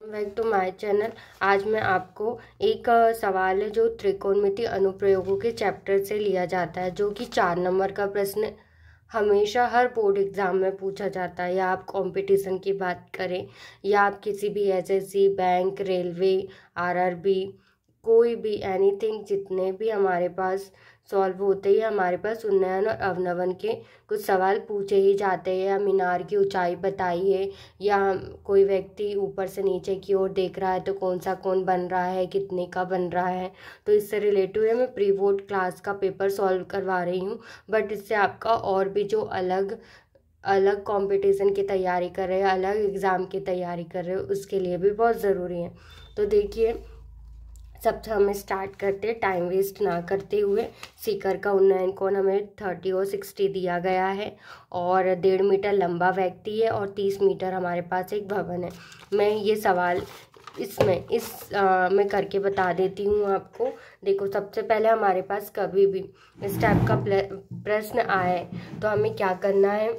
Back to my channel. आज मैं आपको एक सवाल है जो त्रिकोणमिति अनुप्रयोगों के चैप्टर से लिया जाता है, जो कि 4 नंबर का प्रश्न हमेशा हर बोर्ड एग्जाम में पूछा जाता है। या आप कंपटीशन की बात करें या आप किसी भी एसएससी, बैंक, रेलवे, आरआरबी, कोई भी एनीथिंग, जितने भी हमारे पास सॉल्व होते ही हमारे पास उन्नयन और अवनवन के कुछ सवाल पूछे ही जाते हैं। या मीनार की ऊंचाई बताइए, या कोई व्यक्ति ऊपर से नीचे की ओर देख रहा है तो कौन सा कोण बन रहा है, कितने का बन रहा है। तो इससे रिलेटिव है, मैं प्री बोर्ड क्लास का पेपर सॉल्व करवा रही हूँ। बट इससे आपका और भी जो अलग अलग कंपटीशन की तैयारी कर रहे हैं, अलग एग्ज़ाम की तैयारी कर रहे हो, उसके लिए भी बहुत ज़रूरी है। तो देखिए, सबसे हमें स्टार्ट करते हैं टाइम वेस्ट ना करते हुए। सीकर का उन्नयन कोण हमें 30 और 60 दिया गया है, और 1.5 मीटर लंबा व्यक्ति है, और 30 मीटर हमारे पास एक भवन है। मैं ये सवाल मैं करके बता देती हूँ आपको। देखो, सबसे पहले हमारे पास कभी भी इस टाइप का प्रश्न आए तो हमें क्या करना है।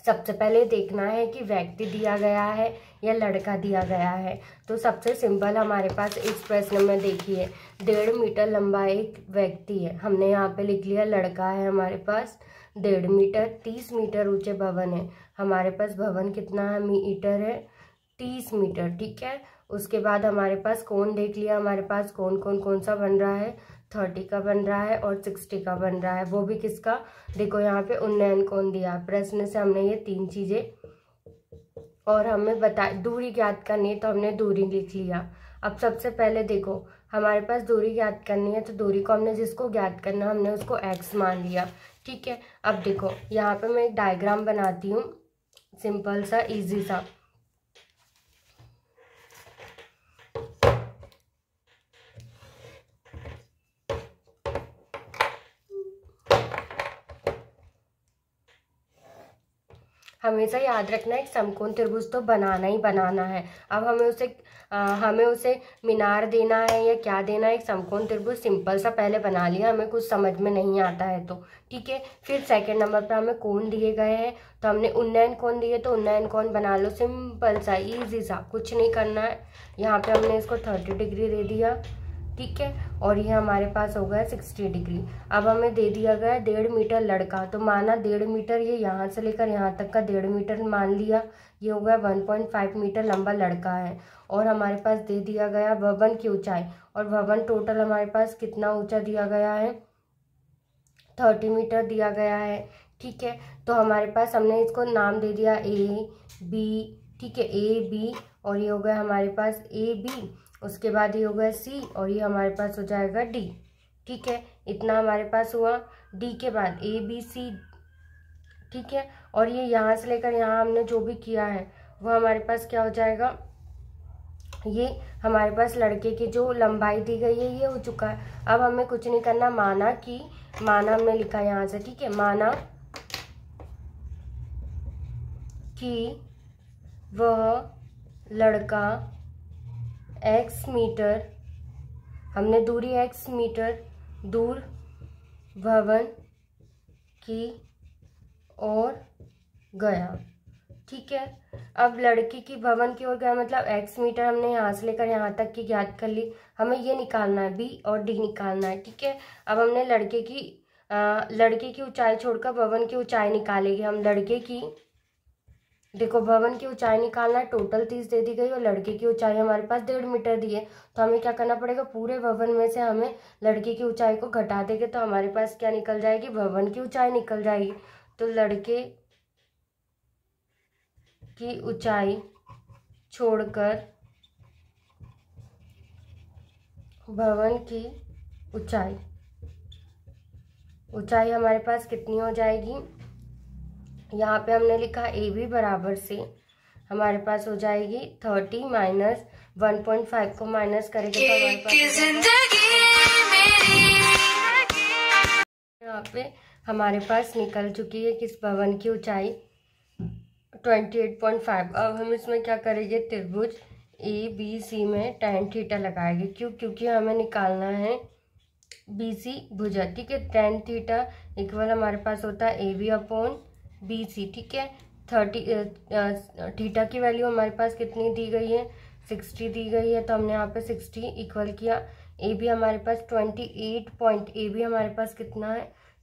सबसे पहले देखना है कि व्यक्ति दिया गया है या लड़का दिया गया है। तो सबसे सिंपल हमारे पास इस प्रश्न में देखिए, 1.5 मीटर लंबा एक व्यक्ति है, हमने यहाँ पे लिख लिया लड़का है हमारे पास 1.5 मीटर। 30 मीटर ऊंचे भवन है, हमारे पास भवन कितना है, मीटर है, 30 मीटर, ठीक है। उसके बाद हमारे पास कोण देख लिया, हमारे पास कोण कौन सा बन रहा है, 30 का बन रहा है और 60 का बन रहा है। वो भी किसका, देखो यहाँ पे उन्नयन कोण दिया, प्रश्न से हमने ये 3 चीजें, और हमें दूरी ज्ञात करनी है तो हमने दूरी लिख लिया। अब सबसे पहले देखो, हमारे पास दूरी ज्ञात करनी है तो दूरी को हमने जिसको ज्ञात करना हमने उसको x मान लिया, ठीक है। अब देखो यहाँ पे मैं एक डायग्राम बनाती हूँ, सिंपल सा, इजी सा। हमेशा याद रखना, एक समकोण त्रिभुज तो बनाना ही बनाना है। अब हमें उसे मीनार देना है या क्या देना है। एक समकोण त्रिभुज सिंपल सा पहले बना लिया, हमें कुछ समझ में नहीं आता है तो, ठीक है। फिर सेकंड नंबर पर हमें कोण दिए गए हैं तो हमने उन्नयन कोण दिए तो उन्नयन कोण बना लो, सिंपल सा, इजी सा, कुछ नहीं करना है। यहाँ पे हमने इसको 30 डिग्री दे दिया, ठीक है, और ये हमारे पास हो गया 60 डिग्री। अब हमें दे दिया गया 1.5 मीटर लड़का, तो माना 1.5 मीटर, ये यहाँ से लेकर यहाँ तक का 1.5 मीटर मान लिया, ये हो गया 1.5 मीटर लंबा लड़का है। और हमारे पास दे दिया गया भवन की ऊंचाई, और भवन टोटल हमारे पास कितना ऊंचा दिया गया है, 30 मीटर दिया गया है, ठीक है। तो हमारे पास हमने इसको नाम दे दिया A B, ठीक है, A B, और ये हो गया हमारे पास AB, उसके बाद ये हो गया C, और ये हमारे पास हो जाएगा D, ठीक है। इतना हमारे पास हुआ। D के बाद ABC, ठीक है, और ये यहाँ से लेकर यहाँ हमने जो भी किया है वो हमारे पास क्या हो जाएगा, ये हमारे पास लड़के की जो लंबाई दी गई है ये हो चुका है। अब हमें कुछ नहीं करना, माना हमने लिखा यहाँ से, ठीक है, माना कि वह लड़का x मीटर, हमने दूरी x मीटर दूर भवन की ओर गया, ठीक है। अब लड़की की भवन की ओर गया मतलब x मीटर हमने यहाँ से लेकर यहाँ तक की ज्ञात कर ली। हमें ये निकालना है, b और d निकालना है, ठीक है। अब हमने लड़के की ऊंचाई छोड़कर भवन की ऊंचाई निकालेंगे हम। लड़के की, देखो, भवन की ऊंचाई निकालना है, टोटल 30 दे दी गई और लड़के की ऊंचाई हमारे पास 1.5 मीटर दी है। तो हमें क्या करना पड़ेगा, पूरे भवन में से हमें लड़के की ऊंचाई को घटा देंगे तो हमारे पास क्या निकल जाएगी, भवन की ऊंचाई निकल जाएगी। तो लड़के की ऊंचाई छोड़कर भवन की ऊंचाई हमारे पास कितनी हो जाएगी, यहाँ पे हमने लिखा AB बराबर से हमारे पास हो जाएगी 30 माइनस 1.5 को माइनस करेंगे तो हमारे पास यहाँ पे हमारे पास निकल चुकी है किस भवन की ऊंचाई, 28.5। अब हम इसमें क्या करेंगे, त्रिभुज ABC में tan थीटा लगाएंगे। क्योंकि हमें निकालना है BC भुजा, ठीक है। tan थीटा इक्वल हमारे पास होता है AB अपॉन BC, ठीक है। थीटा की वैल्यू हमारे पास कितनी दी गई है, 60 दी गई है, तो हमने यहाँ पे 60 इक्वल किया। ए बी हमारे पास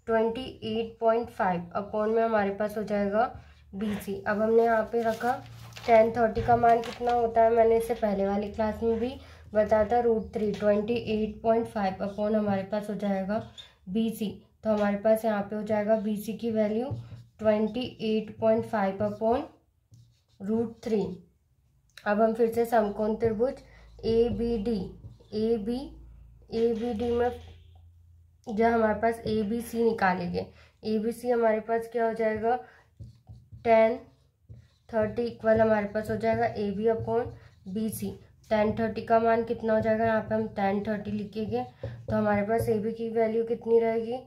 28.5 अपॉन में हमारे पास हो जाएगा BC। अब हमने यहाँ पे रखा tan 30 का मान कितना होता है, मैंने इससे पहले वाली क्लास में भी बताया था, √3। 28.5 अपॉन हमारे पास हो जाएगा BC। तो हमारे पास यहाँ पे हो जाएगा BC की वैल्यू 28.5 अपॉन √3। अब हम फिर से समकोण त्रिभुज ABD में जब हमारे पास ABC निकालेंगे, ABC हमारे पास क्या हो जाएगा, tan 30 इक्वल हमारे पास हो जाएगा AB अपॉन BC। tan 30 का मान कितना हो जाएगा, यहाँ पे हम tan 30 लिखेंगे, तो हमारे पास AB की वैल्यू कितनी रहेगी,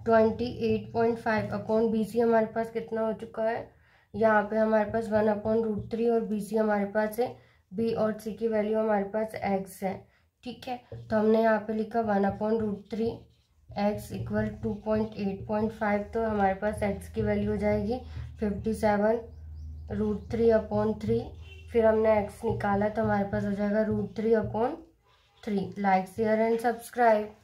28.5 अपॉन BC हमारे पास कितना हो चुका है, यहाँ पे हमारे पास 1 अपॉन √3 और BC हमारे पास है B और C की वैल्यू हमारे पास x है। ठीक है, तो हमने यहाँ पे लिखा 1 अपॉन √3 x इक्वल 2.8.5, तो हमारे पास x की वैल्यू हो जाएगी 57 √3 अपॉन 3। फिर हमने x निकाला तो हमारे पास हो जाएगा √3 upon 3। Like share and subscribe.